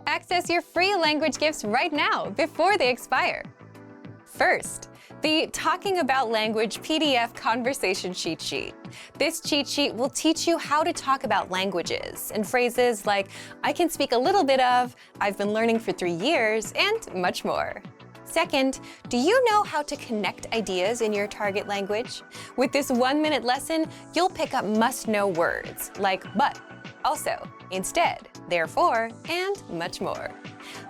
Access your free language gifts right now before they expire. First, the Talking About Language PDF Conversation Cheat Sheet. This cheat sheet will teach you how to talk about languages and phrases like, I can speak a little bit of, I've been learning for 3 years, and much more. Second, do you know how to connect ideas in your target language? With this 1-minute lesson, you'll pick up must-know words like but, also, instead, therefore, and much more.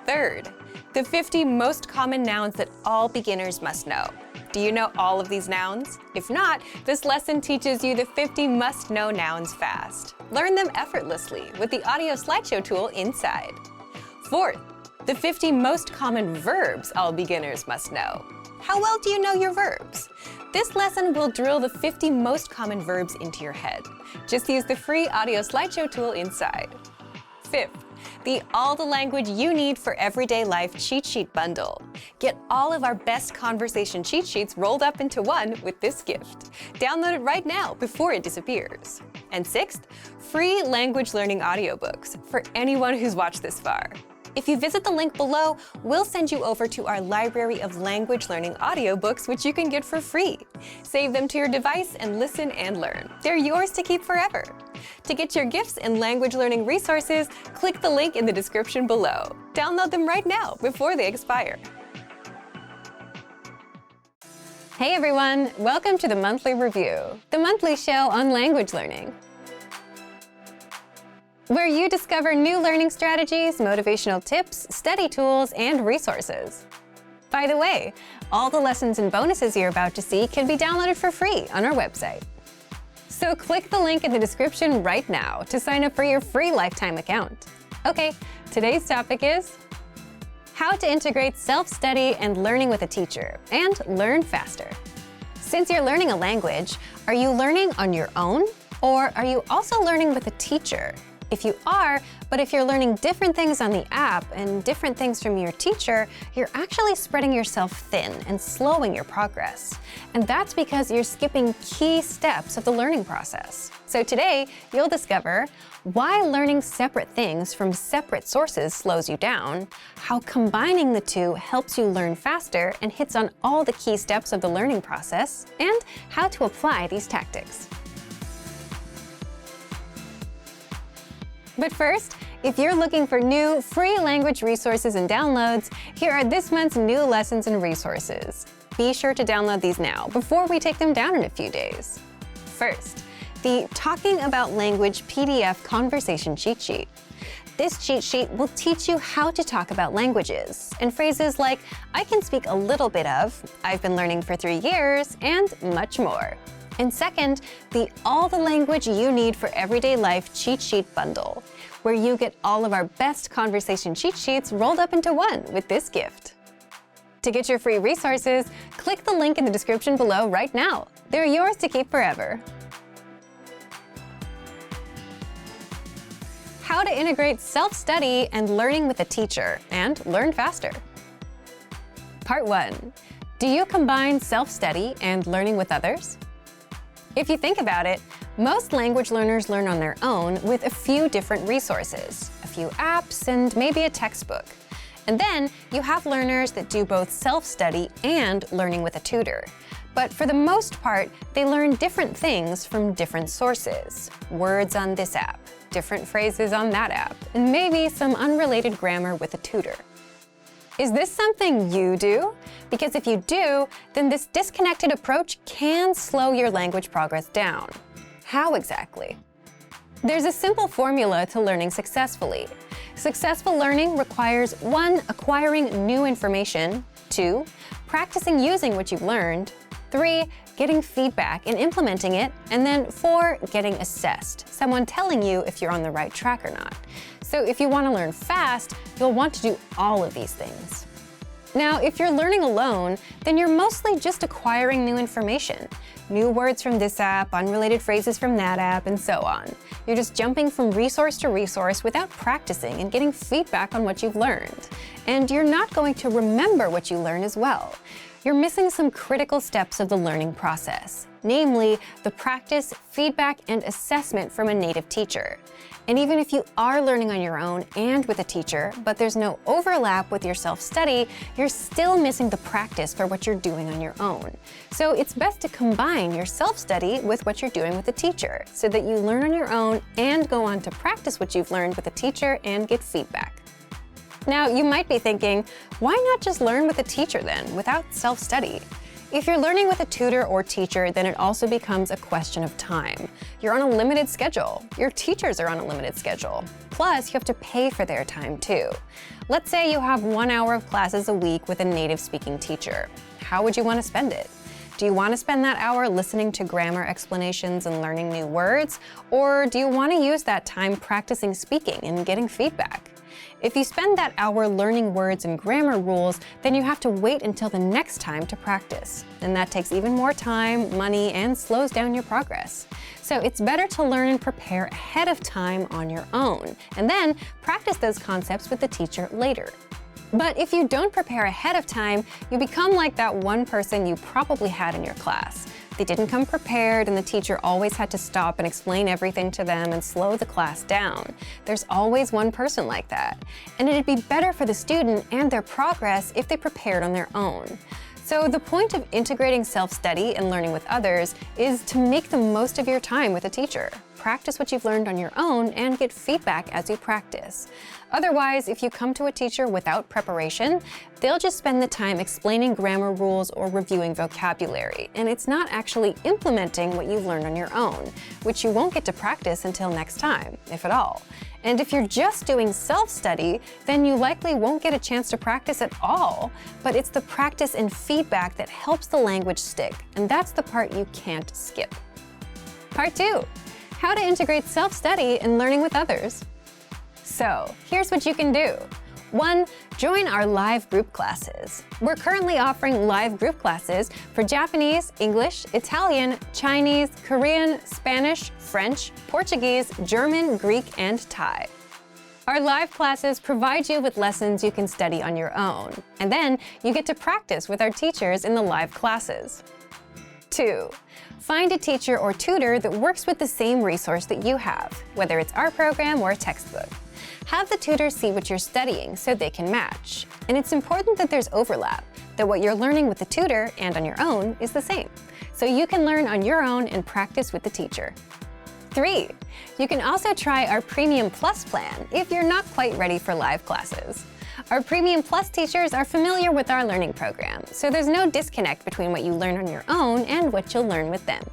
Third, the 50 most common nouns that all beginners must know. Do you know all of these nouns? If not, this lesson teaches you the 50 must-know nouns fast. Learn them effortlessly with the audio slideshow tool inside. Fourth, the 50 most common verbs all beginners must know. How well do you know your verbs? This lesson will drill the 50 most common verbs into your head. Just use the free audio slideshow tool inside. Fifth, the All the Language You Need for Everyday Life Cheat Sheet Bundle. Get all of our best conversation cheat sheets rolled up into one with this gift. Download it right now before it disappears. And sixth, free language learning audiobooks for anyone who's watched this far. If you visit the link below, we'll send you over to our library of language learning audiobooks, which you can get for free. Save them to your device and listen and learn. They're yours to keep forever. To get your gifts and language learning resources, click the link in the description below. Download them right now before they expire. Hey everyone, welcome to the Monthly Review, the monthly show on language learning, where you discover new learning strategies, motivational tips, study tools, and resources. By the way, all the lessons and bonuses you're about to see can be downloaded for free on our website. So click the link in the description right now to sign up for your free lifetime account. Okay, today's topic is how to integrate self-study and learning with a teacher and learn faster. Since you're learning a language, are you learning on your own, or are you also learning with a teacher? If you are, but if you're learning different things on the app and different things from your teacher, you're actually spreading yourself thin and slowing your progress. And that's because you're skipping key steps of the learning process. So today, you'll discover why learning separate things from separate sources slows you down, how combining the two helps you learn faster and hits on all the key steps of the learning process, and how to apply these tactics. But first, if you're looking for new free language resources and downloads, here are this month's new lessons and resources. Be sure to download these now before we take them down in a few days. First, the Talking About Language PDF Conversation Cheat Sheet. This cheat sheet will teach you how to talk about languages and phrases like, I can speak a little bit of, I've been learning for 3 years, and much more. And second, the All the Language You Need for Everyday Life Cheat Sheet Bundle, where you get all of our best conversation cheat sheets rolled up into one with this gift. To get your free resources, click the link in the description below right now. They're yours to keep forever. How to integrate self-study and learning with a teacher and learn faster. Part 1. Do you combine self-study and learning with others? If you think about it, most language learners learn on their own with a few different resources, a few apps, and maybe a textbook. And then you have learners that do both self-study and learning with a tutor. But for the most part, they learn different things from different sources. Words on this app, different phrases on that app, and maybe some unrelated grammar with a tutor. Is this something you do? Because if you do, then this disconnected approach can slow your language progress down. How exactly? There's a simple formula to learning successfully. Successful learning requires 1. Acquiring new information, 2. Practicing using what you've learned, 3. Getting feedback and implementing it, and then 4. Getting assessed, someone telling you if you're on the right track or not. So if you want to learn fast, you'll want to do all of these things. Now, if you're learning alone, then you're mostly just acquiring new information. New words from this app, unrelated phrases from that app, and so on. You're just jumping from resource to resource without practicing and getting feedback on what you've learned. And you're not going to remember what you learn as well. you're missing some critical steps of the learning process, namely the practice, feedback, and assessment from a native teacher. And even if you are learning on your own and with a teacher, but there's no overlap with your self-study, you're still missing the practice for what you're doing on your own. So it's best to combine your self-study with what you're doing with a teacher, so that you learn on your own and go on to practice what you've learned with a teacher and get feedback. Now, you might be thinking, why not just learn with a teacher then, without self-study? If you're learning with a tutor or teacher, then it also becomes a question of time. You're on a limited schedule. Your teachers are on a limited schedule. Plus, you have to pay for their time too. Let's say you have 1 hour of classes a week with a native speaking teacher. How would you want to spend it? Do you want to spend that hour listening to grammar explanations and learning new words? Or do you want to use that time practicing speaking and getting feedback? If you spend that hour learning words and grammar rules, then you have to wait until the next time to practice. And that takes even more time, money, and slows down your progress. So it's better to learn and prepare ahead of time on your own, and then practice those concepts with the teacher later. But if you don't prepare ahead of time, you become like that one person you probably had in your class. They didn't come prepared, and the teacher always had to stop and explain everything to them and slow the class down. There's always one person like that. And it'd be better for the student and their progress if they prepared on their own. So the point of integrating self-study and learning with others is to make the most of your time with a teacher. Practice what you've learned on your own and get feedback as you practice. Otherwise, if you come to a teacher without preparation, they'll just spend the time explaining grammar rules or reviewing vocabulary, and it's not actually implementing what you've learned on your own, which you won't get to practice until next time, if at all. And if you're just doing self-study, then you likely won't get a chance to practice at all. But it's the practice and feedback that helps the language stick, and that's the part you can't skip. Part 2. How to integrate self-study and learning with others. So, here's what you can do. 1. Join our live group classes. We're currently offering live group classes for Japanese, English, Italian, Chinese, Korean, Spanish, French, Portuguese, German, Greek, and Thai. Our live classes provide you with lessons you can study on your own, and then you get to practice with our teachers in the live classes. 2. Find a teacher or tutor that works with the same resource that you have, whether it's our program or a textbook. Have the tutor see what you're studying so they can match. And it's important that there's overlap, that what you're learning with the tutor and on your own is the same, so you can learn on your own and practice with the teacher. 3. You can also try our Premium Plus plan if you're not quite ready for live classes. Our Premium Plus teachers are familiar with our learning program, so there's no disconnect between what you learn on your own and what you'll learn with them.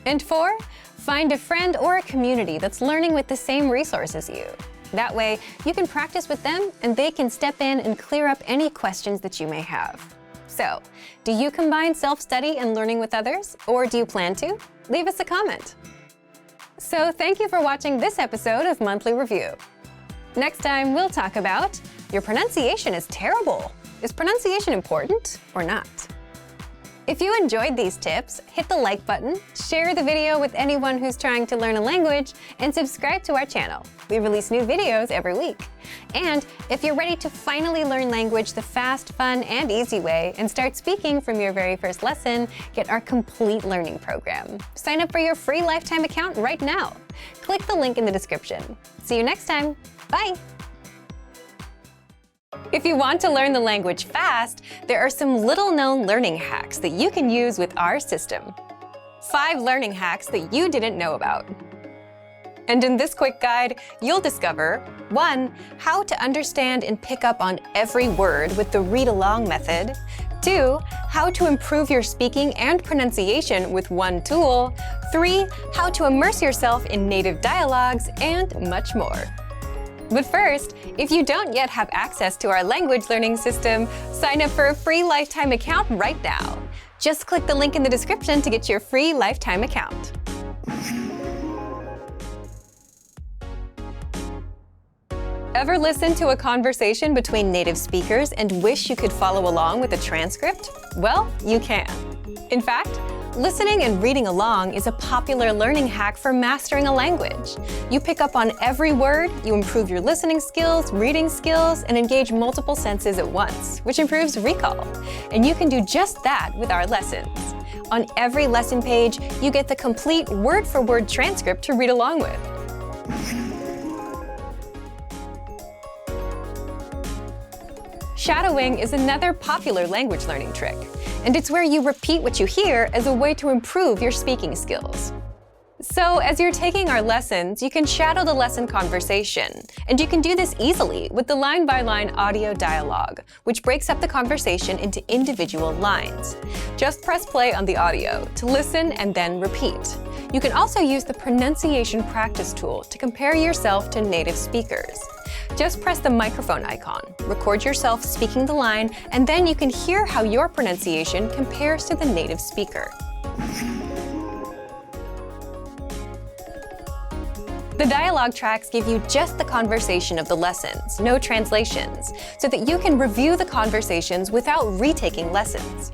And 4. Find a friend or a community that's learning with the same resource as you. That way, you can practice with them and they can step in and clear up any questions that you may have. So, do you combine self-study and learning with others, or do you plan to? Leave us a comment. So, thank you for watching this episode of Monthly Review. Next time, we'll talk about your pronunciation is terrible. Is pronunciation important or not? If you enjoyed these tips, hit the like button, share the video with anyone who's trying to learn a language, and subscribe to our channel. We release new videos every week. And if you're ready to finally learn language the fast, fun, and easy way and start speaking from your very first lesson, get our complete learning program. Sign up for your free lifetime account right now. Click the link in the description. See you next time. Bye! If you want to learn the language fast, there are some little-known learning hacks that you can use with our system. 5 learning hacks that you didn't know about. And in this quick guide, you'll discover 1. How to understand and pick up on every word with the read-along method. 2. How to improve your speaking and pronunciation with one tool. 3. How to immerse yourself in native dialogues, and much more. But first, if you don't yet have access to our language learning system, sign up for a free lifetime account right now. Just click the link in the description to get your free lifetime account. Ever listen to a conversation between native speakers and wish you could follow along with a transcript? Well, you can. In fact, Listening and reading along is a popular learning hack for mastering a language. You pick up on every word, you improve your listening skills, reading skills, and engage multiple senses at once, which improves recall. And you can do just that with our lessons. On every lesson page, you get the complete word-for-word transcript to read along with. Shadowing is another popular language learning trick, and it's where you repeat what you hear as a way to improve your speaking skills. So, as you're taking our lessons, you can shadow the lesson conversation, and you can do this easily with the line-by-line audio dialogue, which breaks up the conversation into individual lines. Just press play on the audio to listen and then repeat. You can also use the pronunciation practice tool to compare yourself to native speakers. Just press the microphone icon, record yourself speaking the line, and then you can hear how your pronunciation compares to the native speaker. The dialogue tracks give you just the conversation of the lessons, no translations, so that you can review the conversations without retaking lessons.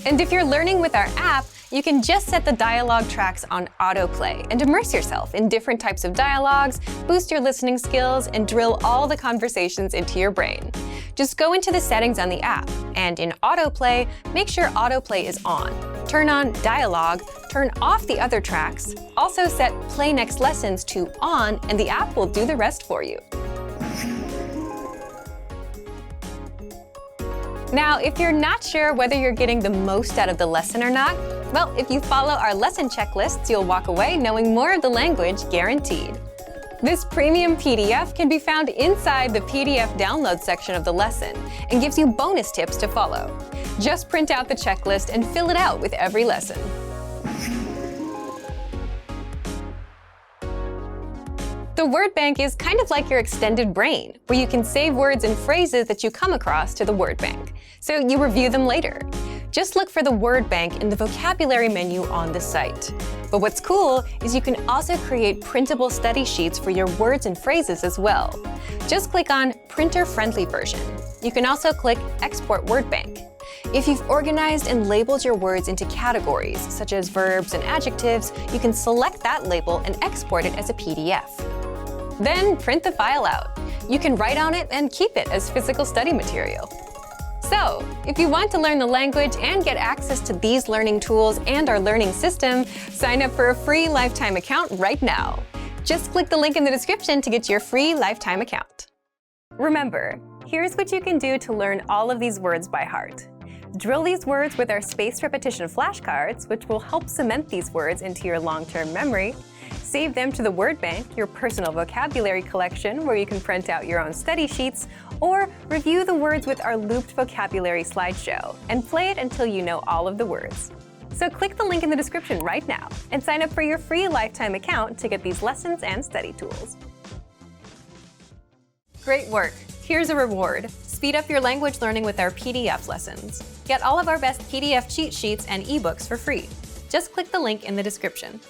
And if you're learning with our app, you can just set the dialogue tracks on autoplay and immerse yourself in different types of dialogues, boost your listening skills, and drill all the conversations into your brain. Just go into the settings on the app, and in autoplay, make sure autoplay is on. Turn on dialogue, turn off the other tracks, also set play next lessons to on, and the app will do the rest for you. Now, if you're not sure whether you're getting the most out of the lesson or not, well, if you follow our lesson checklists, you'll walk away knowing more of the language guaranteed. This premium PDF can be found inside the PDF download section of the lesson and gives you bonus tips to follow. Just print out the checklist and fill it out with every lesson. The word bank is kind of like your extended brain, where you can save words and phrases that you come across to the word bank, so you review them later. Just look for the word bank in the vocabulary menu on the site. But what's cool is you can also create printable study sheets for your words and phrases as well. Just click on Printer-Friendly Version. You can also click Export Word Bank. If you've organized and labeled your words into categories, such as verbs and adjectives, you can select that label and export it as a PDF. Then print the file out. You can write on it and keep it as physical study material. So, if you want to learn the language and get access to these learning tools and our learning system, sign up for a free lifetime account right now. Just click the link in the description to get your free lifetime account. Remember, here's what you can do to learn all of these words by heart. Drill these words with our spaced repetition flashcards, which will help cement these words into your long-term memory. Save them to the word bank, your personal vocabulary collection, where you can print out your own study sheets, or review the words with our looped vocabulary slideshow and play it until you know all of the words. So click the link in the description right now and sign up for your free lifetime account to get these lessons and study tools. Great work! Here's a reward. Speed up your language learning with our PDF lessons. Get all of our best PDF cheat sheets and ebooks for free. Just click the link in the description.